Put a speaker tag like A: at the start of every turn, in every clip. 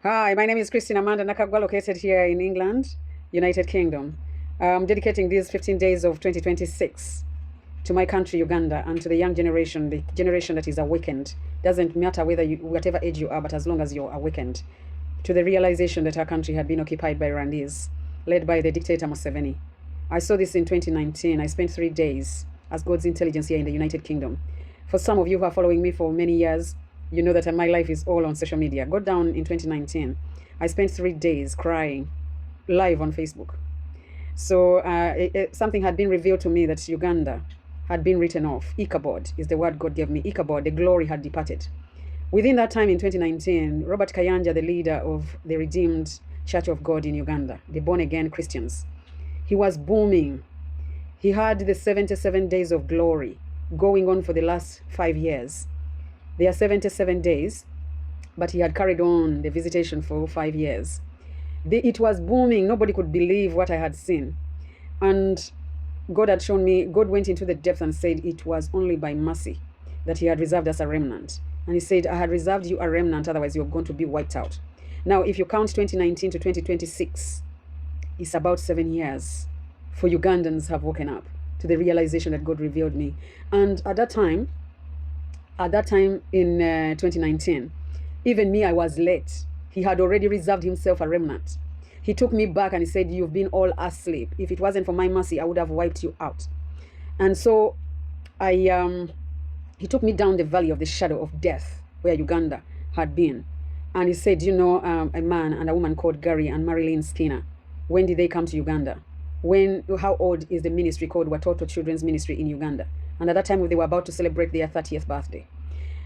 A: Hi, my name is Christine Amanda Nakagwa, located here in England, United Kingdom. I'm dedicating these 15 days of 2026 to my country, Uganda, and to the young generation, the generation that is awakened. Doesn't matter whatever age you are, but as long as you're awakened to the realization that our country had been occupied by Rwandese, led by the dictator Museveni. I saw this in 2019. I spent 3 days as God's intelligence here in the United Kingdom. For some of you who are following me for many years, you know that my life is all on social media. Got down in 2019. I spent 3 days crying live on Facebook. So something had been revealed to me that Uganda had been written off. Ichabod is the word God gave me. Ichabod, the glory had departed. Within that time in 2019, Robert Kayanja, the leader of the Redeemed Church of God in Uganda, the born-again Christians, he was booming. He had the 77 days of glory going on for the last 5 years. There are 77 days, but he had carried on the visitation for 5 years. It was booming. Nobody could believe what I had seen. And God had shown me, God went into the depth and said it was only by mercy that he had reserved us a remnant. And he said, I had reserved you a remnant, otherwise you're going to be wiped out. Now, if you count 2019 to 2026, it's about 7 years for Ugandans have woken up to the realization that God revealed me. And at that time in 2019, even me, I was late. He had already reserved himself a remnant. He took me back and he said, you've been all asleep. If it wasn't for my mercy, I would have wiped you out. And so he took me down the valley of the shadow of death where Uganda had been. And he said, a man and a woman called Gary and Marilyn Skinner, when did they come to Uganda? How old is the ministry called Watoto Children's Ministry in Uganda? And at that time, they were about to celebrate their 30th birthday.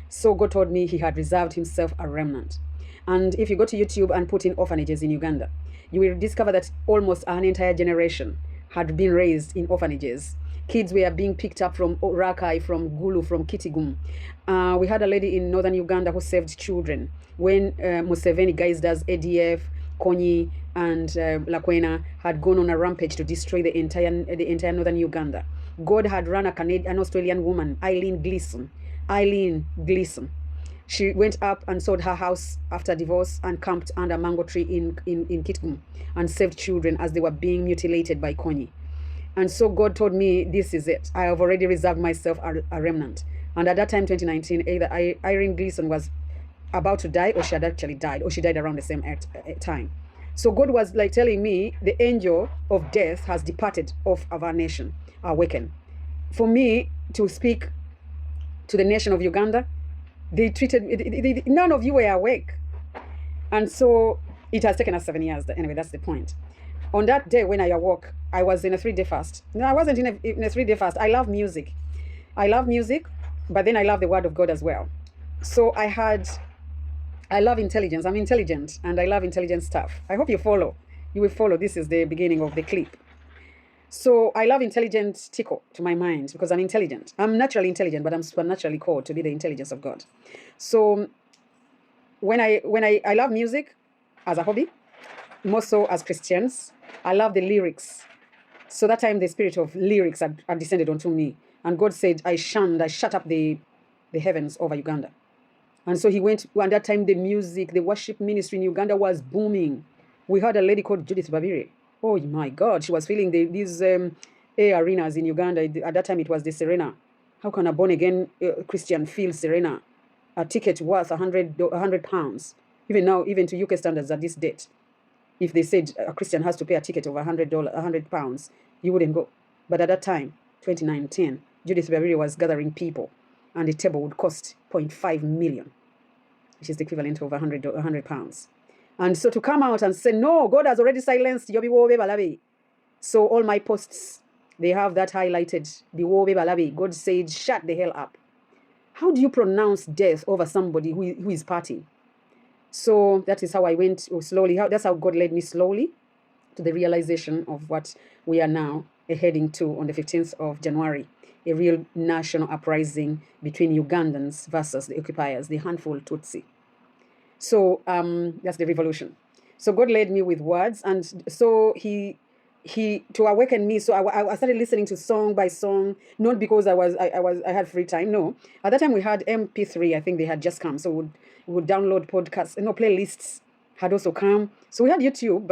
A: So God told me he had reserved himself a remnant. And if you go to YouTube and put in orphanages in Uganda, you will discover that almost an entire generation had been raised in orphanages. Kids were being picked up from Rakai, from Gulu, from Kitigum. We had a lady in northern Uganda who saved children when Museveni, guised as ADF, Konyi, and Lakwena had gone on a rampage to destroy the entire northern Uganda. God had run an Australian woman, Eileen Gleason. She went up and sold her house after divorce and camped under a mango tree in Kitgum and saved children as they were being mutilated by Konyi. And so God told me, this is it. I have already reserved myself a remnant. And at that time, 2019, either Irene Gleason was about to die or she had actually died, or she died around the same time. So God was like telling me, the angel of death has departed off of our nation, awaken. For me to speak to the nation of Uganda, none of you were awake. And so it has taken us 7 years. Anyway, that's the point. On that day when I awoke, I was in a 3-day fast. No, I wasn't in a 3-day fast. I love music. But then I love the word of God as well. So I love intelligence. I'm intelligent and I love intelligent stuff. I hope you follow. You will follow. This is the beginning of the clip. So I love intelligent tickle to my mind because I'm intelligent. I'm naturally intelligent, but I'm supernaturally called to be the intelligence of God. So when I love music as a hobby, more so as Christians, I love the lyrics. So that time the spirit of lyrics had descended onto me. And God said, I shut up the heavens over Uganda. And so he went, and that time the worship ministry in Uganda was booming. We had a lady called Judith Babiri. Oh my God, she was filling these A arenas in Uganda. At that time it was the Serena. How can a born-again Christian fill Serena? A ticket worth £100. Even now, even to UK standards at this date, if they said a Christian has to pay a ticket of £100, you wouldn't go. But at that time, 2019, Judith Babiri was gathering people, and the table would cost 0.5 million, which is the equivalent of £100. And so to come out and say, no, God has already silenced Yobi Wobe Balabi. So all my posts, they have that highlighted, the Wobe Balabi. God said, shut the hell up. How do you pronounce death over somebody who is partying? So that is how I went slowly. That's how God led me slowly to the realization of what we are now heading to on the 15th of January, a real national uprising between Ugandans versus the occupiers, the handful Tutsi. So that's the revolution. So God led me with words, and so he to awaken me. So I started listening to song by song, not because I had free time. No, at that time we had MP3. I think they had just come, so we would download podcasts, playlists had also come. So we had YouTube,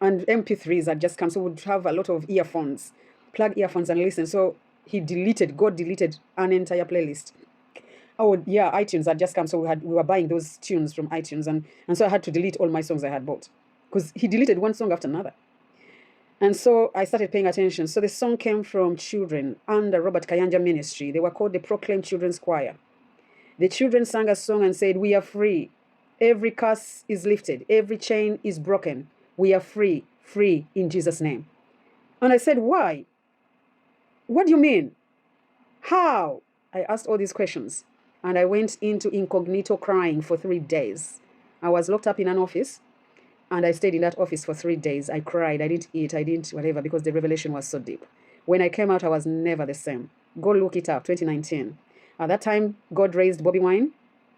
A: and MP3s had just come. So we'd have a lot of earphones, plug earphones and listen. So God deleted an entire playlist. Oh yeah, iTunes had just come. So we were buying those tunes from iTunes. And so I had to delete all my songs I had bought. Because he deleted one song after another. And so I started paying attention. So the song came from children under Robert Kayanja Ministry. They were called the Proclaim Children's Choir. The children sang a song and said, "We are free. Every curse is lifted. Every chain is broken. We are free, free in Jesus' name." And I said, "Why? What do you mean? How?" I asked all these questions. And I went into incognito crying for 3 days. I was locked up in an office. And I stayed in that office for 3 days. I cried. I didn't eat. I didn't whatever because the revelation was so deep. When I came out, I was never the same. Go look it up, 2019. At that time, God raised Bobby Wine.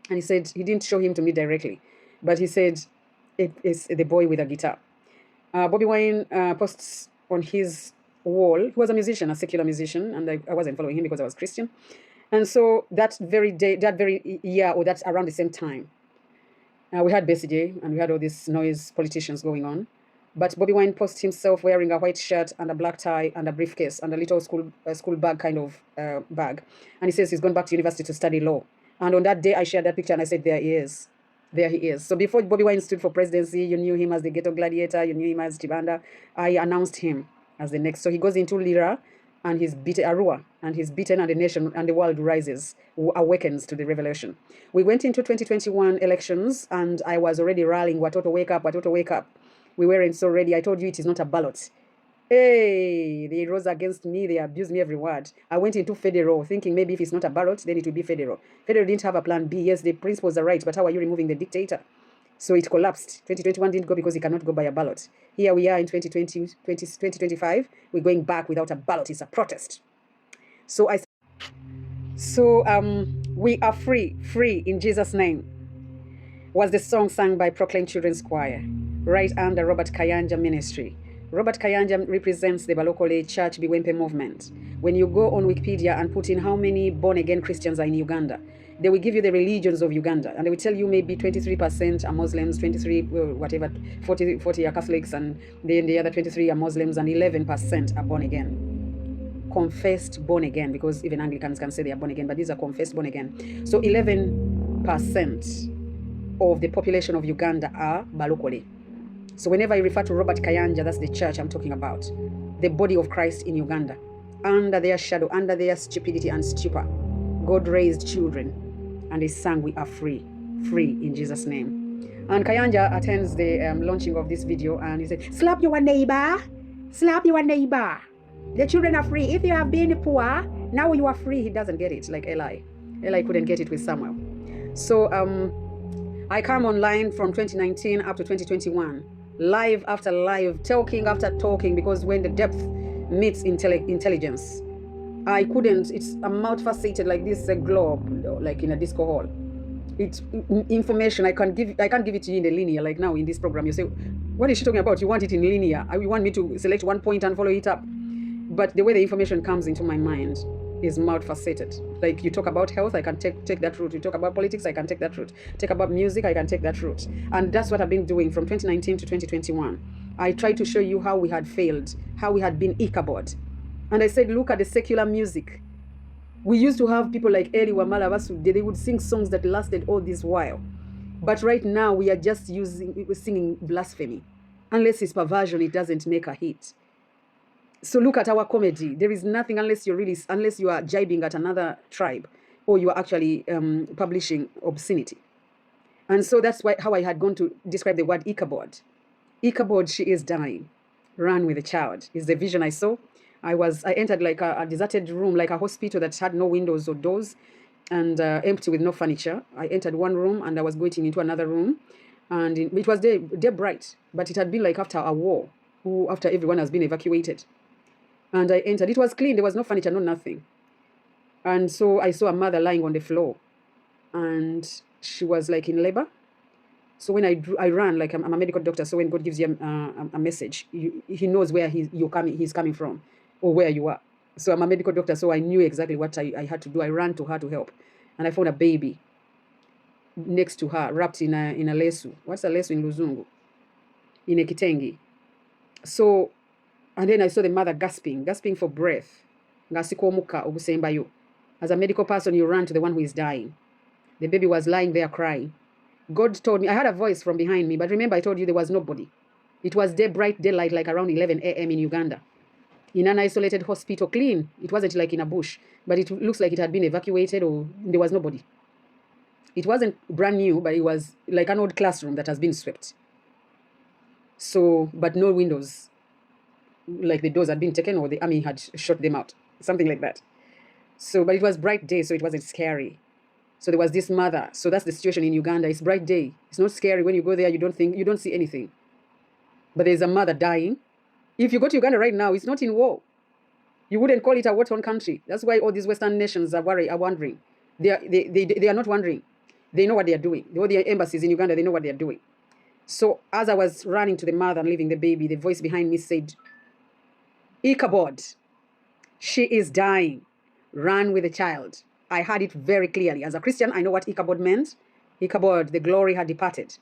A: And he said, he didn't show him to me directly. But he said, it is the boy with a guitar. Bobby Wine posts on his wall. He was a musician, a secular musician. And I wasn't following him because I was Christian. And so that very day, that very year, or that's around the same time, we had Besigye and we had all these noise politicians going on. But Bobby Wine posted himself wearing a white shirt and a black tie and a briefcase and a little school bag kind of bag. And he says he's gone back to university to study law. And on that day, I shared that picture and I said, there he is. There he is. So before Bobby Wine stood for presidency, you knew him as the ghetto gladiator. You knew him as Chibanda. I announced him as the next. So he goes into Lira and he's beaten Arua, and he's beaten, and the nation and the world rises, awakens to the revelation. We went into 2021 elections, and I was already rallying, Watoto, wake up, Watoto, wake up. We weren't so ready. I told you it is not a ballot. Hey, they rose against me. They abused me every word. I went into federal, thinking maybe if it's not a ballot, then it will be federal. Federal didn't have a plan B. Yes, the principles are right, but how are you removing the dictator? So it collapsed. 2021 didn't go because he cannot go by a ballot. Here we are in 2025. We're going back without a ballot. It's a protest. So we are free, free in Jesus' name, was the song sung by Proclaim Children's Choir, right under Robert Kayanja Ministry. Robert Kayanja represents the Balokole Church Biwempe movement. When you go on Wikipedia and put in how many born-again Christians are in Uganda, they will give you the religions of Uganda, and they will tell you maybe 23% are Muslims, 23, whatever, 40 are Catholics, and then the other 23 are Muslims, and 11% are born again. Confessed born again, because even Anglicans can say they are born again, but these are confessed born again. So 11% of the population of Uganda are Balokole. So whenever I refer to Robert Kayanja, that's the church I'm talking about, the body of Christ in Uganda. Under their shadow, under their stupidity and stupor, God raised children, and they sang, "We are free, free in Jesus' name." And Kayanja attends the launching of this video, and he said, "Slap your neighbor, slap your neighbor. The children are free. If you have been poor, now you are free." He doesn't get it, like Eli. Eli couldn't get it with Samuel. So I come online from 2019 up to 2021, live after live, talking after talking, because when the depth meets intelligence, I couldn't. It's a multifaceted, like this, a globe, like in a disco hall. It's information I can't give it to you in a linear, like now in this program. You say, "What is she talking about? You want it in linear? You want me to select one point and follow it up?" But the way the information comes into my mind is multifaceted. Like you talk about health, I can take that route. You talk about politics, I can take that route. Talk about music, I can take that route. And that's what I've been doing from 2019 to 2021. I tried to show you how we had failed, how we had been Ichabod. And I said, look at the secular music. We used to have people like Eli Wamala Basude. They would sing songs that lasted all this while. But right now, we are just singing blasphemy. Unless it's perversion, it doesn't make a hit. So look at our comedy. There is nothing unless you are jibing at another tribe, or you are actually publishing obscenity. And so that's how I had gone to describe the word Ichabod. Ichabod, she is dying. Run with the child is the vision I saw. I entered like a deserted room, like a hospital that had no windows or doors, and empty with no furniture. I entered one room and I was going into another room, and it was dead bright, but it had been like after a war, after everyone has been evacuated. And I entered. It was clean. There was no furniture, no nothing. And so I saw a mother lying on the floor, and she was like in labor. So when I ran, like I'm a medical doctor. So when God gives you a message, He knows where He's coming from, or where you are. So I'm a medical doctor, so I knew exactly what I had to do. I ran to her to help, and I found a baby. next to her, wrapped in a lesu. What's a lesu in Luzungu? In a kitengi. So, and then I saw the mother gasping for breath. As a medical person, you run to the one who is dying. The baby was lying there crying. God told me, I had a voice from behind me, but remember I told you there was nobody. It was bright daylight, like around 11 a.m. in Uganda. In an isolated hospital, clean. It wasn't like in a bush, but it looks like it had been evacuated or there was nobody. It wasn't brand new, but it was like an old classroom that has been swept. So, but no windows. Like the doors had been taken or the army had shot them out. Something like that. So, but it was bright day, so it wasn't scary. So there was this mother. So that's the situation in Uganda. It's bright day. It's not scary. When you go there, you don't see anything. But there's a mother dying. If you go to Uganda right now, it's not in war. You wouldn't call it a war-torn country. That's why all these Western nations are wondering. They are not wondering. They know what they are doing. All the embassies in Uganda, they know what they are doing. So as I was running to the mother and leaving the baby, the voice behind me said, Ichabod, she is dying. Run with the child. I heard it very clearly. As a Christian, I know what Ichabod meant. Ichabod, the glory had departed.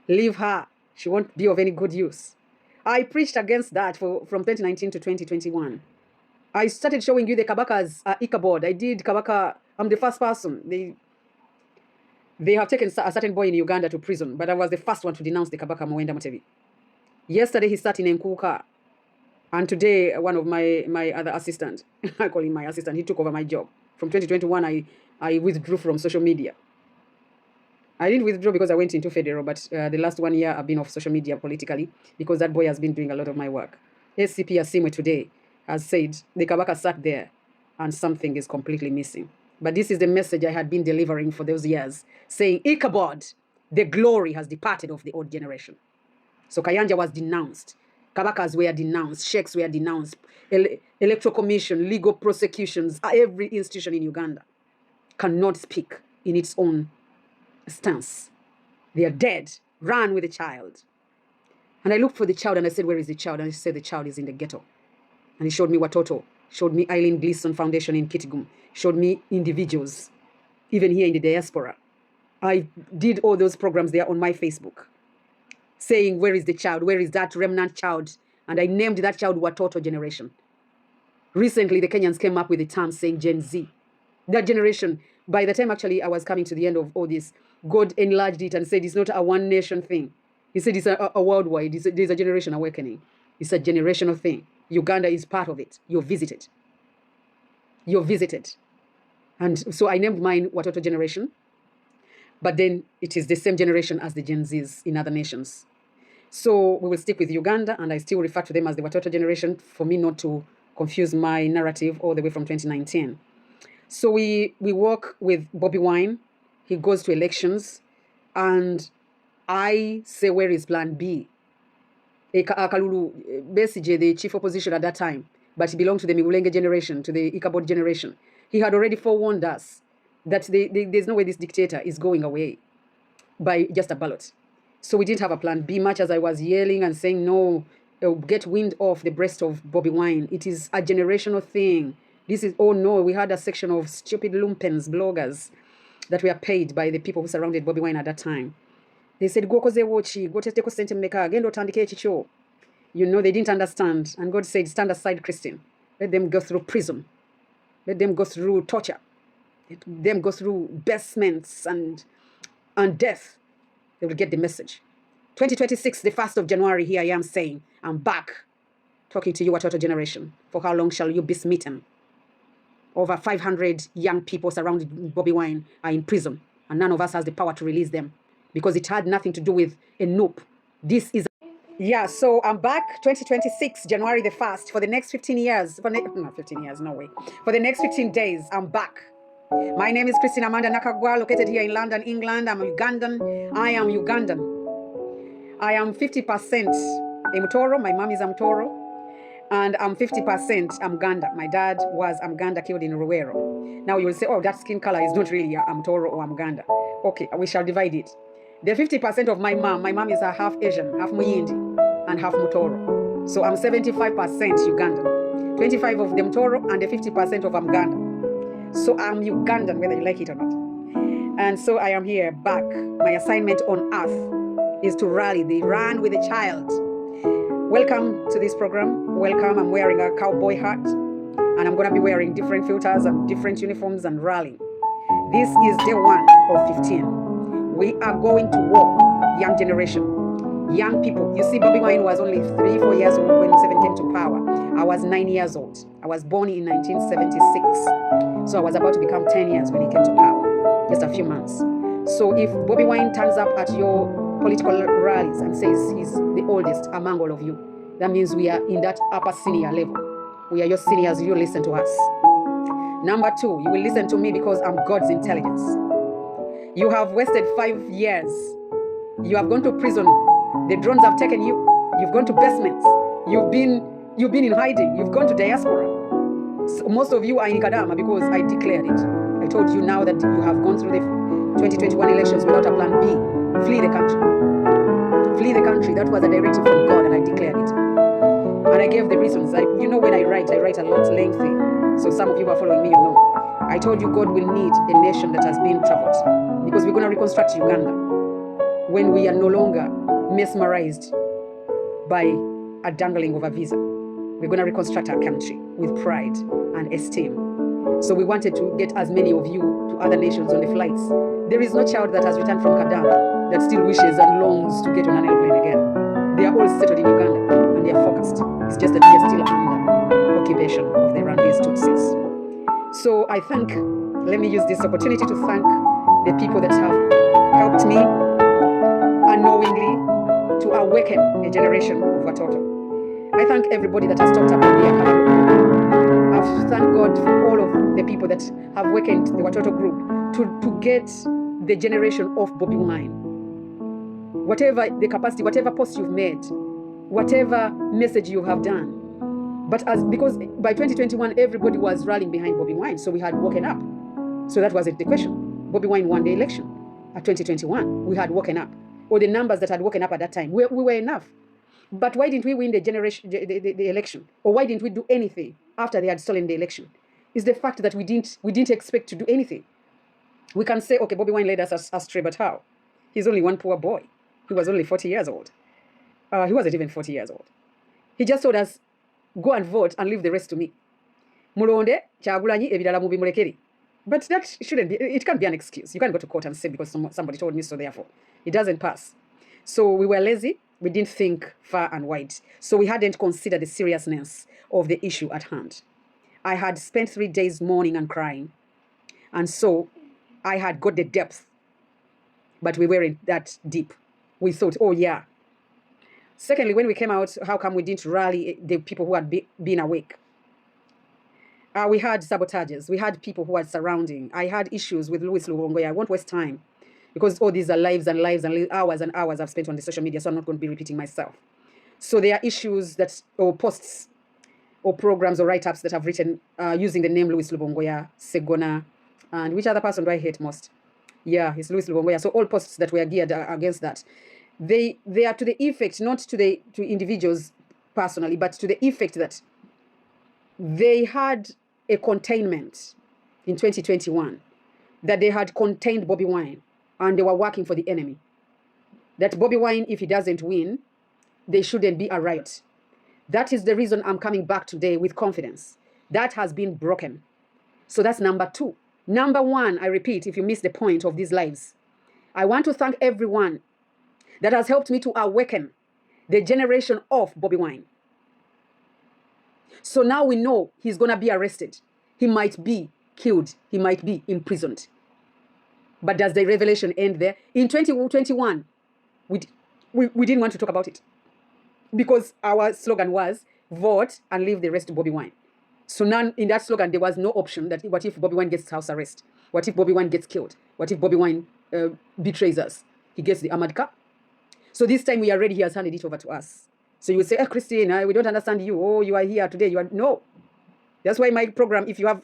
A: Leave her. She won't be of any good use. I preached against that from 2019 to 2021. I started showing you the Kabaka's Ichabod. I did Kabaka. I'm the first person. They have taken a certain boy in Uganda to prison, but I was the first one to denounce the Kabaka Mwenda Mutebi. Yesterday, he sat in Nkuka. And today, one of my other assistant, I call him my assistant, he took over my job. From 2021, I withdrew from social media. I didn't withdraw because I went into federal, but the last 1 year I've been off social media politically because that boy has been doing a lot of my work. SCP Asimwe today has said the Kabaka sat there and something is completely missing. But this is the message I had been delivering for those years, saying, Ichabod, the glory has departed of the old generation. So Kayanja was denounced. Kabakas were denounced. Sheikhs were denounced. Electoral Commission, legal prosecutions, every institution in Uganda cannot speak in its own stance. They are dead. Run with the child. And I looked for the child and I said, where is the child? And he said, the child is in the ghetto. And he showed me Watoto, showed me Eileen Gleason Foundation in Kitgum, showed me individuals, even here in the diaspora. I did all those programs there on my Facebook, saying, where is the child? Where is that remnant child? And I named that child Watoto generation. Recently, the Kenyans came up with the term saying Gen Z. That generation, by the time actually I was coming to the end of all this, God enlarged it and said it's not a one nation thing. He said it's a worldwide, there's a generation awakening. It's a generational thing. Uganda is part of it. You're visited. You're visited. And so I named mine Watoto generation. But then it is the same generation as the Gen Zs in other nations. So we will stick with Uganda, and I still refer to them as the Watoto generation for me not to confuse my narrative all the way from 2019. So we work with Bobby Wine. He goes to elections, and I say, where is plan B? Kalulu Besije, the chief opposition at that time, but he belonged to the Migulenge generation, to the Ichabod generation. He had already forewarned us that there's no way this dictator is going away by just a ballot. So we didn't have a plan B, much as I was yelling and saying, no, get wind off the breast of Bobby Wine. It is a generational thing. This is, oh no, we had a section of stupid lumpens, bloggers, that were paid by the people who surrounded Bobby Wine at that time. They said, go koze wochi, go teteko sente meka, gendo tandike chicho. You know, they didn't understand. And God said, stand aside, Christian. Let them go through prison. Let them go through torture. Let them go through basements and death. They will get the message. 2026, the 1st of January, here I am saying, I'm back, talking to you, Watoto generation. For how long shall you be smitten? Over 500 young people surrounded Bobby Wine are in prison, and none of us has the power to release them because it had nothing to do with a nope. This is... Yeah, so I'm back 2026, January the 1st, for the next 15 years. Not 15 years, no way. For the next 15 days, I'm back. My name is Christine Amanda Nakagwa, located here in London, England. I'm Ugandan. I am Ugandan. I am 50% Mtoro. My mom is Mtoro. And I'm 50% Mganda. My dad was Mganda, killed in Ruwero. Now you will say, oh, that skin color is not really Mtoro or Mganda. Okay, we shall divide it. The 50% of my mom is a half Asian, half Muyindi, and half Mutoro. So I'm 75% Ugandan. 25 of the Mtoro and the 50% of Mganda. So I'm Ugandan, whether you like it or not. And so I am here back. My assignment on earth is to rally the Run with a Child. Welcome to this program. Welcome. I'm wearing a cowboy hat, and I'm going to be wearing different filters and different uniforms and rallying. This is day 1 of 15. We are going to war, young generation, young people. You see, Bobi Wine was only 3-4 years old when Museveni came to power. I was 9 years old. I was born in 1976. So I was about to become 10 years when he came to power, just a few months. So if Bobi Wine turns up at your political rallies and says he's the oldest among all of you, that means we are in that upper senior level. We are your seniors, you listen to us. Number 2, you will listen to me because I'm God's intelligence. You have wasted 5 years. You have gone to prison. The drones have taken you. You've gone to basements. You've been in hiding. You've gone to diaspora. So most of you are in Kadama because I declared it. I told you now that you have gone through the 2021 elections without a plan B. Flee the country. Flee the country. That was a directive from God, and I declared it. And I gave the reasons. When I write a lot lengthy. So some of you who are following me, you know. I told you God will need a nation that has been traveled, because we're going to reconstruct Uganda when we are no longer mesmerized by a dangling of a visa. We're going to reconstruct our country with pride and esteem. So we wanted to get as many of you to other nations on the flights. There is no child that has returned from Kadama that still wishes and longs to get on an airplane again. They are all settled in Uganda and they are focused. It's just that we are still under occupation of the Rwandese Tutsis. So let me use this opportunity to thank the people that have helped me unknowingly to awaken a generation of Watoto. I thank everybody that has talked about the Akabalo group. I've thanked God for all of the people that have awakened the Watoto group to get the generation of Bobi Wine. Whatever the capacity, whatever post you've made, whatever message you have done. But because by 2021, everybody was rallying behind Bobi Wine, so we had woken up. So that wasn't the question. Bobi Wine won the election at 2021. We had woken up. Or the numbers that had woken up at that time, we were enough. But why didn't we win the election? Or why didn't we do anything after they had stolen the election? Is the fact that we didn't expect to do anything. We can say, okay, Bobi Wine led us astray, but how? He's only one poor boy. He was only 40 years old. He wasn't even 40 years old. He just told us, go and vote and leave the rest to me. Mulonde, Kyagulanyi, ebirala mubimulekeri. But that shouldn't be, it can't be an excuse. You can't go to court and say because somebody told me so, therefore. It doesn't pass. So we were lazy. We didn't think far and wide. So we hadn't considered the seriousness of the issue at hand. I had spent 3 days mourning and crying. And so I had got the depth. But we weren't that deep. We thought, oh yeah. Secondly, when we came out, how come we didn't rally the people who had been awake? We had sabotages. We had people who were surrounding. I had issues with Louis Lubongoya. I won't waste time because all these are lives and hours and hours I've spent on the social media, so I'm not going to be repeating myself. So there are issues or posts or programs or write-ups that I've written using the name Louis Lubongoya, Segona, and which other person do I hate most? Yeah, it's Louis Lubongoya. So all posts that were geared against that. They are to the effect, not to individuals personally, but to the effect that they had a containment in 2021, that they had contained Bobi Wine and they were working for the enemy. That Bobi Wine, if he doesn't win, there shouldn't be a riot. That is the reason I'm coming back today with confidence. That has been broken. So that's number 2. Number 1, I repeat, if you miss the point of these lives, I want to thank everyone that has helped me to awaken the generation of Bobi Wine. So now we know he's going to be arrested. He might be killed. He might be imprisoned. But does the revelation end there? In 2021, we didn't want to talk about it because our slogan was vote and leave the rest to Bobi Wine. So now in that slogan, there was no option that what if Bobi Wine gets house arrest? What if Bobi Wine gets killed? What if Bobi Wine betrays us? He gets the armored car. So this time we are ready. He has handed it over to us. So you will say, Christine, we don't understand you. Oh, you are here today. No. That's why my program, if you have,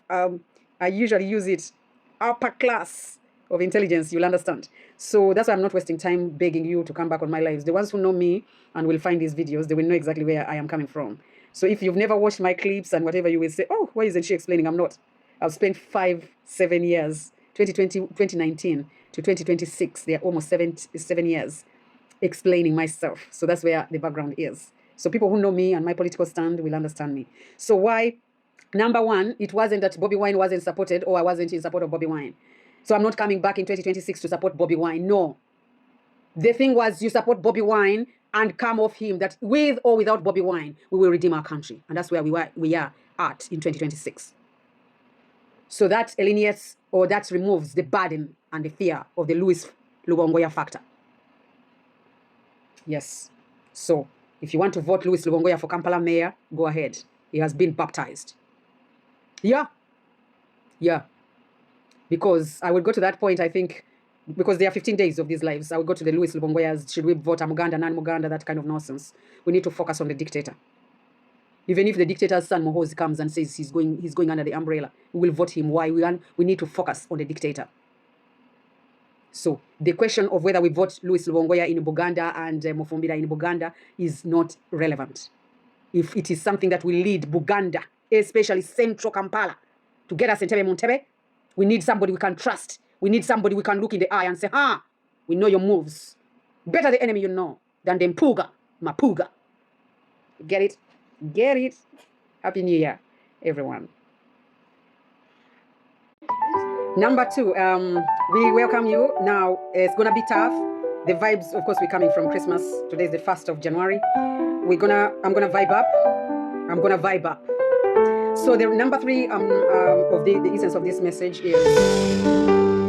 A: I usually use it, upper class of intelligence, you'll understand. So that's why I'm not wasting time begging you to come back on my lives. The ones who know me and will find these videos, they will know exactly where I am coming from. So if you've never watched my clips and whatever, you will say, oh, why isn't she explaining? I'm not. I've spent 5-7 years 2019 to 2026. They are almost 7 years explaining myself. So that's where the background is. So people who know me and my political stand will understand me. So why? Number one, it wasn't that Bobby Wine wasn't supported or I wasn't in support of Bobby Wine. So I'm not coming back in 2026 to support Bobby Wine. No. The thing was, you support Bobby Wine and come off him, that with or without Bobby Wine, we will redeem our country. And that's where we are at in 2026. So that eliminates or that removes the burden and the fear of the Louis Lubongoya factor. Yes. So if you want to vote Louis Lubongoya for Kampala mayor, go ahead. He has been baptized. Yeah. Yeah. Because I would go to that point, I think, because there are 15 days of these lives. I would go to the Louis Lubongoyas. Should we vote a Muganda, non-Muganda, that kind of nonsense. We need to focus on the dictator. Even if the dictator's son Mohozi comes and says he's going under the umbrella, we will vote him. Why? We need to focus on the dictator. So the question of whether we vote Louis Lubongoya in Buganda and Mufumbira in Buganda is not relevant. If it is something that will lead Buganda, especially Central Kampala, to get us Entebbe Muntebbe, we need somebody we can trust. We need somebody we can look in the eye and say, we know your moves. Better the enemy you know than the Mpuga, Mapuga. Get it? Get it? Happy New Year, everyone. Number two, we welcome you. Now, it's going to be tough. The vibes, of course, we're coming from Christmas. Today is the 1st of January. I'm going to vibe up. I'm going to vibe up. So the number three of the essence of this message is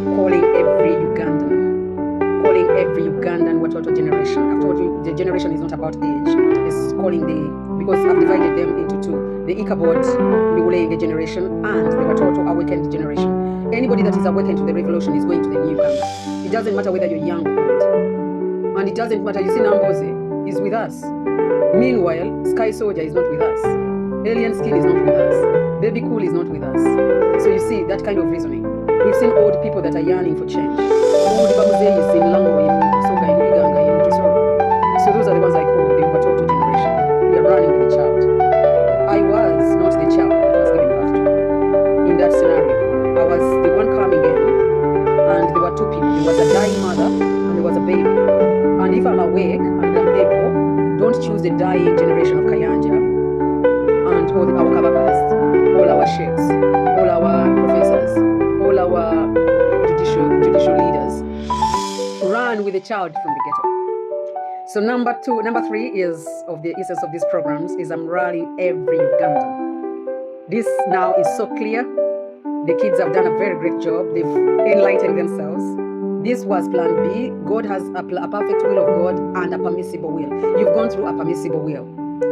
A: calling every Ugandan. Calling every Ugandan Watoto generation. I've told you the generation is not about age. It's calling because I've divided them into two. The Ikabod, Miwulenge generation, and the Watoto awakened generation. Anybody that is awakened to the revolution is going to the new Uganda. It doesn't matter whether you're young or old. And it doesn't matter, you see Namboze is with us. Meanwhile, Sky Soldier is not with us. Alien Skin is not with us. Baby Cool is not with us. So you see that kind of reasoning. We've seen old people that are yearning for change. Old Bamuze is in Lango, in Soga, in Iganga, in Kisoro. So those are the ones I call the Watoto generation. We are running with the child. I was not the child that was given birth to. In that scenario, I was the one coming in, and there were two people. There was a dying mother, and there was a baby. And if I'm awake and I'm able, don't choose the dying generation of Kayanja and all our Kabakas, all our sheikhs, all our professors, all our judicial leaders. Run with the child from the ghetto. So number three is of the essence of these programs is I'm rallying every Ugandan. This now is so clear. The kids have done a very great job. They've enlightened themselves. This was plan B. God has a perfect will of God and a permissible will. You've gone through a permissible will.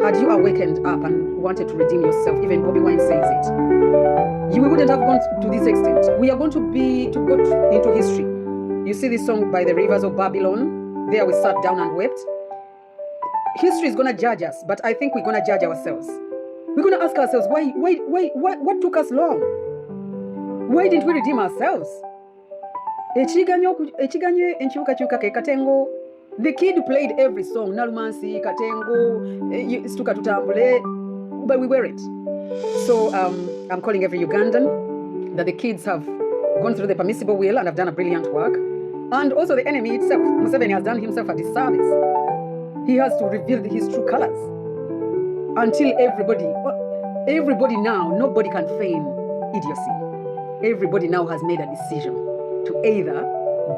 A: Had you awakened up and wanted to redeem yourself, even Bobby Wine says it, we wouldn't have gone to this extent. We are going to go into history. You see this song by the Rivers of Babylon? There we sat down and wept. History is going to judge us, but I think we're going to judge ourselves. We're going to ask ourselves, why, what took us long? Why didn't we redeem ourselves? The kid played every song, Nalumansi, Katengo, Stuka Tutambule, but we wear it. So I'm calling every Ugandan that the kids have gone through the permissible will and have done a brilliant work. And also the enemy itself, Museveni, has done himself a disservice. He has to reveal his true colors. Until everybody now, nobody can feign idiocy. Everybody now has made a decision to either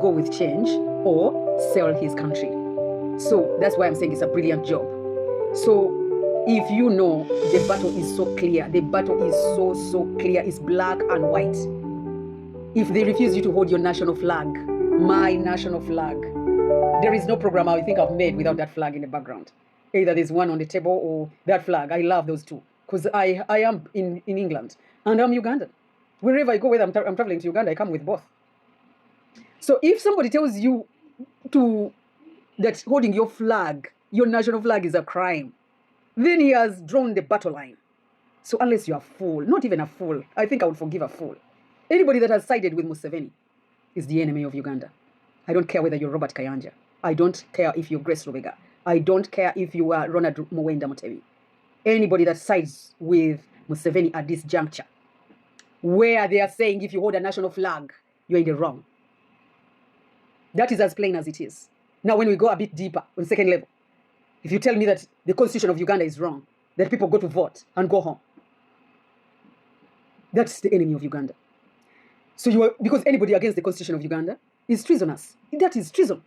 A: go with change or sell his country. So that's why I'm saying it's a brilliant job. So if you know the battle is so clear, the battle is so clear, it's black and white. If they refuse you to hold your national flag, my national flag, there is no program I think I've made without that flag in the background. Either there's one on the table or that flag. I love those two because I am in England and I'm Ugandan. Wherever I go, whether I'm traveling to Uganda, I come with both. So if somebody tells you that holding your flag, your national flag is a crime, then he has drawn the battle line. So unless you're a fool, not even a fool, I think I would forgive a fool. Anybody that has sided with Museveni is the enemy of Uganda. I don't care whether you're Robert Kayanja. I don't care if you're Grace Lubega. I don't care if you are Ronald Muwenda Mutebi. Anybody that sides with Museveni at this juncture, where they are saying if you hold a national flag, you're in the wrong. That is as plain as it is. Now, when we go a bit deeper on second level, if you tell me that the constitution of Uganda is wrong, that people go to vote and go home, that's the enemy of Uganda. So because anybody against the constitution of Uganda is treasonous. That is treason.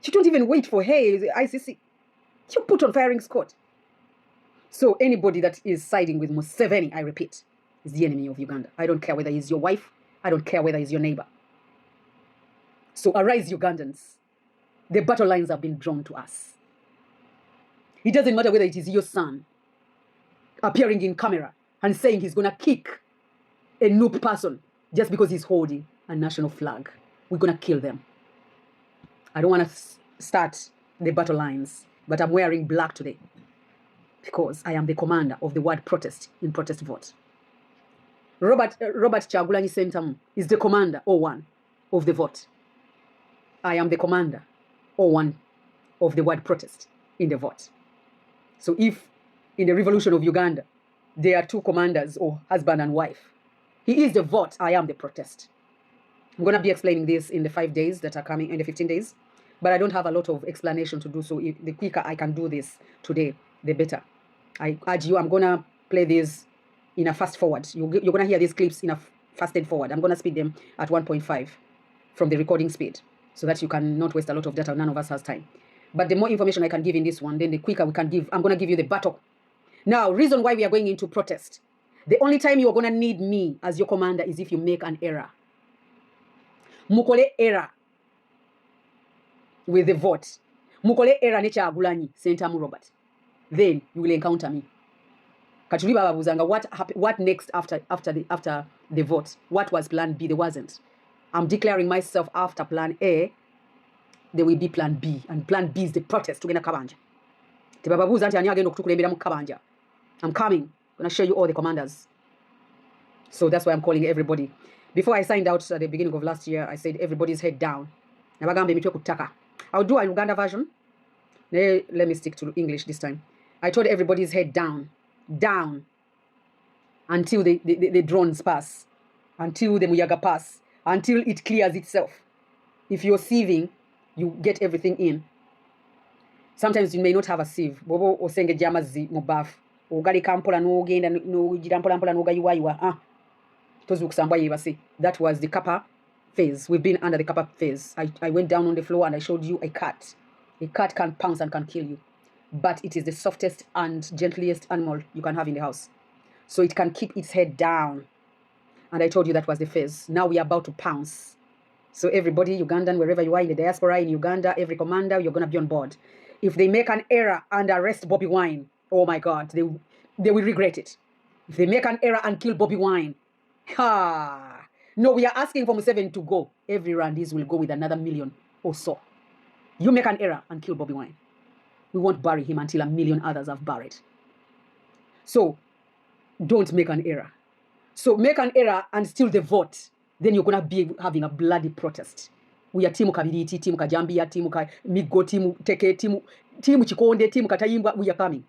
A: You don't even wait for, hey, the ICC. You put on firing squad. So anybody that is siding with Museveni, I repeat, is the enemy of Uganda. I don't care whether he's your wife. I don't care whether he's your neighbor. So arise, Ugandans. The battle lines have been drawn to us. It doesn't matter whether it is your son appearing in camera and saying he's going to kick a noob person just because he's holding a national flag. We're going to kill them. I don't want to start the battle lines, but I'm wearing black today because I am the commander of the word protest in protest vote. Robert Kyagulanyi Sentamu is the commander, 01, of the vote. I am the commander, 01, of the word protest in the vote. So if in the revolution of Uganda, there are two commanders or husband and wife, he is the vote, I am the protest. I'm going to be explaining this in the 5 days that are coming, in the 15 days. But I don't have a lot of explanation to do, so the quicker I can do this today, the better. I urge you, I'm going to play this in a fast forward. You're going to hear these clips in a fasted forward. I'm going to speed them at 1.5 from the recording speed so that you can not waste a lot of data. None of us has time. But the more information I can give in this one, then the quicker we can give. I'm going to give you the battle. Now, reason why we are going into protest. The only time you are going to need me as your commander is if you make an error. Mukole error with the vote. Mukole error ne Kyagulanyi Sentamu Robert. Then you will encounter me. Katuli Baba Buzanga, what next after the vote? What was plan B? There wasn't. I'm declaring myself after plan A. There will be plan B, and plan B is the protest to Kabanja. I'm coming. I'm going to show you all the commanders. So that's why I'm calling everybody. Before I signed out at the beginning of last year, I said everybody's head down. I'll do a Uganda version. Let me stick to English this time. I told everybody's head down, until the drones pass, until the Muyaga pass, until it clears itself. If you're sieving, you get everything in. Sometimes you may not have a sieve. Bobo osenge jamazi mubaf. Ogali kampola no genda no jirampola no gayiwa. That was the kappa phase. We've been under the kappa phase. I went down on the floor and I showed you a cat. A cat can pounce and can kill you. But it is the softest and gentlest animal you can have in the house. So it can keep its head down. And I told you that was the phase. Now we are about to pounce. So everybody, Ugandan, wherever you are in the diaspora, in Uganda, every commander, you're going to be on board. If they make an error and arrest Bobby Wine, oh my God, they will regret it. If they make an error and kill Bobby Wine, no, we are asking for Museveni to go. Every Rwandese will go with another million or so. You make an error and kill Bobby Wine. We won't bury him until 1 million others have buried. So, don't make an error. So, make an error and steal the vote. Then you're going to be having a bloody protest. We are Timu Kabiriti, Timu Kajambia, Timu Migo, Timu Teke, Timu Chikonde, Timu Katayimbwa. We are coming.